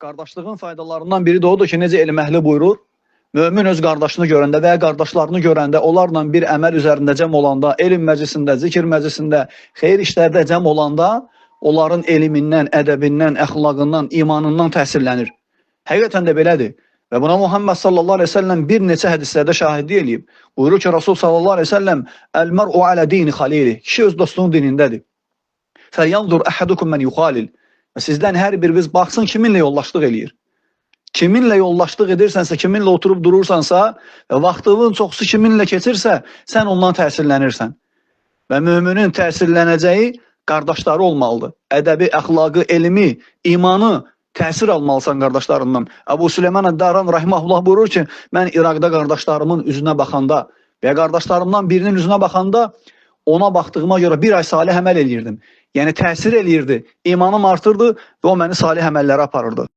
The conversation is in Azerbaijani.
Qardaşlığın faydalarından biri də odur ki, necə elm əhli buyurur, mömin öz qardaşını görəndə və ya qardaşlarını görəndə, onlarla bir əməl üzərində cəm olanda, elm məclisində, zikir məclisində, xeyir işlərdə cəm olanda, onların elmindən, ədəbindən, əxlaqından, imanından təsirlənir. Həqiqətən də belədir. Və buna Muhammed sallallahu aleyhi ve sellem bir neçə hədislərdə şahidlik eləyib. Buyurur ki, Rasul sallallahu aleyhi ve sellem, "Əl-mər'u alə dini xalili." Kişi öz dostunun dinindədir. "Fəlyanzur əhədukum mən yuxalil." Sizdən hər biriniz baxsın kiminlə yollaşlıq eləyir. Kiminlə yollaşlıq edirsənsə, kiminlə oturub durursansa, vaxtının çoxsu kiminlə keçirsə, sən ondan təsirlənirsən. Və müminin təsirlənəcəyi qardaşları olmalıdır. Ədəbi, əxlaqı, elmi, imanı təsir almalısan qardaşlarından. Əbu Süleyman Əd-Daran rahimehullah buyurur ki, mən İraqda qardaşlarımın üzünə baxanda və qardaşlarımdan birinin üzünə baxanda ona baxdığıma görə bir ay salih əməl eləyirdim. Yəni təsir eləyirdi, imanım artırdı və o məni salih əməllərə aparırdı.